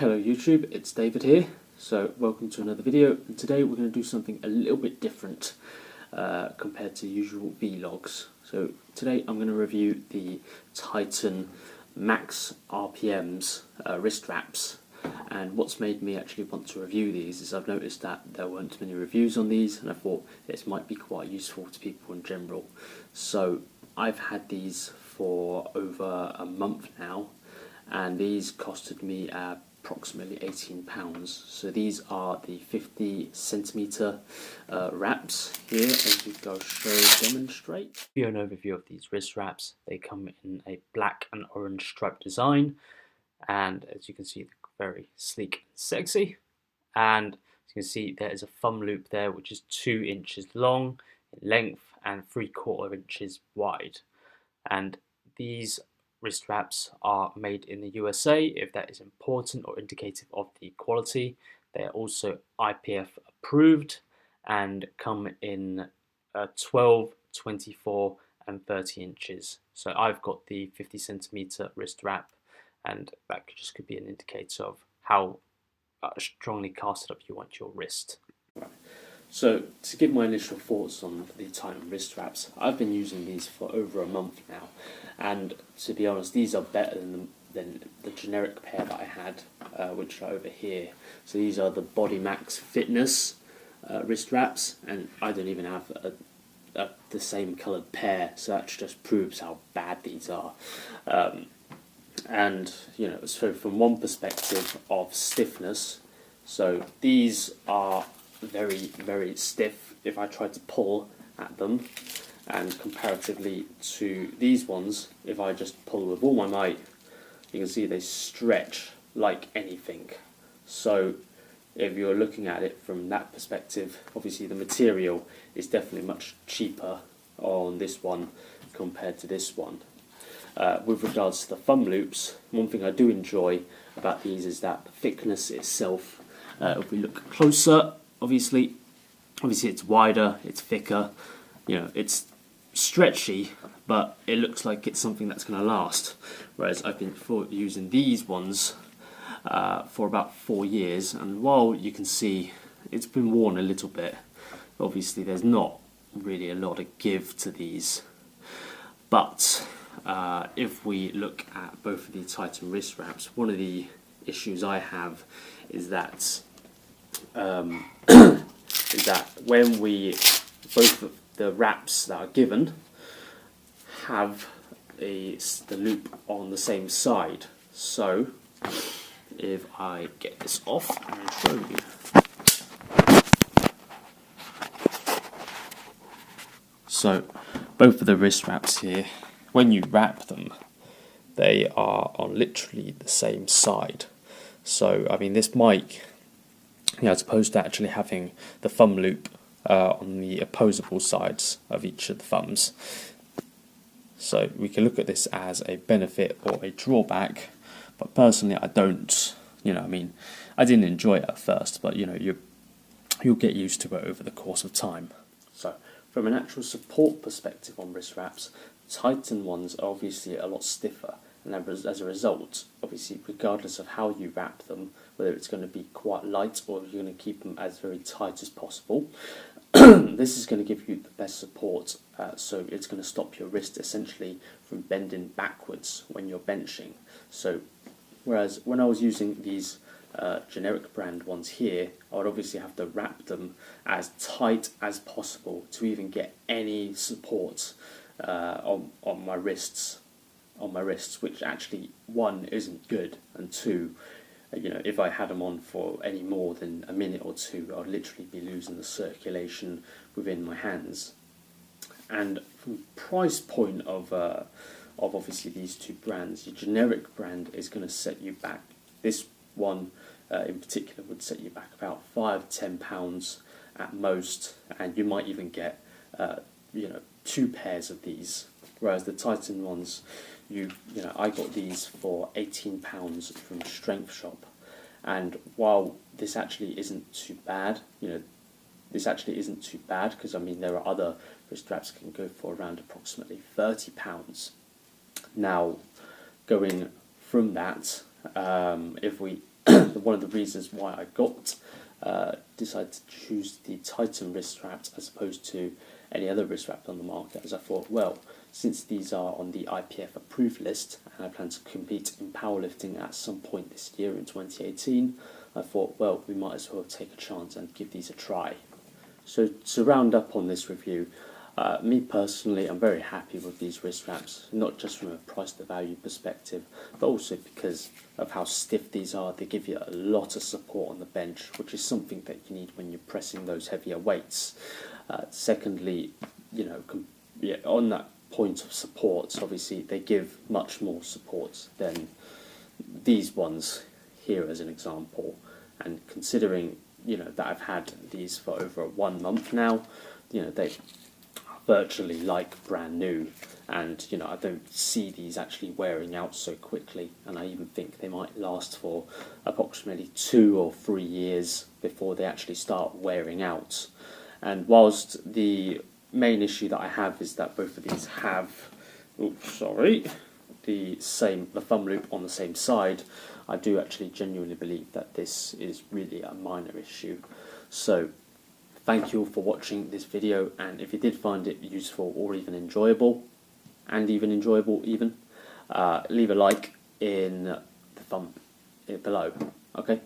Hello YouTube, it's David here. So welcome to another video, and today we're going to do something a little bit different compared to usual vlogs. So today I'm going to review the Titan Max RPMs wrist wraps, and what's made me actually want to review these is I've noticed that there weren't many reviews on these, and I thought this might be quite useful to people in general. So I've had these for over a month now, and these costed me approximately £18. So these are the 50cm wraps here, as we go demonstrate. To give you an overview of these wrist wraps, they come in a black and orange striped design, and as you can see, they're very sleek and sexy. And as you can see, there is a thumb loop there, which is 2 inches long in length and 3/4 inches wide. And these wrist wraps are made in the USA, if that is important or indicative of the quality. They are also IPF approved and come in 12, 24 and 30 inches. So I've got the 50cm wrist wrap, and that could be an indicator of how strongly casted up you want your wrist. Right. So to give my initial thoughts on the Titan wrist wraps, I've been using these for over a month now, and to be honest, these are better than the generic pair that I had, which are over here. So these are the Body Max Fitness wrist wraps, and I don't even have the same coloured pair, so that just proves how bad these are. And you know, so from one perspective of stiffness, so these are very, very stiff if I try to pull at them, and comparatively to these ones, if I just pull with all my might, you can see they stretch like anything. So if you're looking at it from that perspective, obviously the material is definitely much cheaper on this one compared to this one. With regards to the thumb loops, one thing I do enjoy about these is that the thickness itself. If we look closer, obviously it's wider, it's thicker, you know, it's stretchy, but it looks like it's something that's going to last. Whereas I've been using these ones for about 4 years, and while you can see it's been worn a little bit, obviously there's not really a lot of give to these. But if we look at both of the Titan wrist wraps, one of the issues I have is that when both of the wraps that are given have the loop on the same side. So if I get this off and show you. So both of the wrist wraps here, when you wrap them, they are on literally the same side. So I mean, this mic, as opposed to actually having the thumb loop on the opposable sides of each of the thumbs. So we can look at this as a benefit or a drawback, but personally I don't, I mean, I didn't enjoy it at first, but you'll get used to it over the course of time. So from an actual support perspective on wrist wraps, Titan ones are obviously a lot stiffer, and as a result, obviously regardless of how you wrap them, whether it's going to be quite light or you're going to keep them as very tight as possible, this is going to give you the best support, so it's going to stop your wrist essentially from bending backwards when you're benching. So whereas when I was using these generic brand ones here, I would obviously have to wrap them as tight as possible to even get any support on my wrists, which actually, one, isn't good, and two, if I had them on for any more than a minute or two, I'd literally be losing the circulation within my hands. And from the price point of obviously these two brands, your generic brand is going to set you back. This one in particular would set you back about £5–10 at most, and you might even get 2 pairs of these. Whereas the Titan ones, I got these for £18 from Strength Shop, and while this actually isn't too bad, because I mean there are other wrist wraps that can go for around approximately £30. Now, going from that, if we one of the reasons why I decided to choose the Titan wrist straps as opposed to any other wrist wrap on the market, as I thought, well, since these are on the IPF approved list and I plan to compete in powerlifting at some point this year in 2018, I thought, well, we might as well take a chance and give these a try. So to round up on this review, me personally, I'm very happy with these wrist wraps, not just from a price to value perspective, but also because of how stiff these are. They give you a lot of support on the bench, which is something that you need when you're pressing those heavier weights. Secondly, on that point of support, obviously they give much more support than these ones here as an example. And considering that I've had these for over 1 month now, they virtually like brand new, and I don't see these actually wearing out so quickly, and I even think they might last for approximately 2 or 3 years before they actually start wearing out. And whilst the main issue that I have is that both of these have the thumb loop on the same side, I do actually genuinely believe that this is really a minor issue. So thank you all for watching this video, and if you did find it useful or even enjoyable, leave a like in the thumb below. Okay,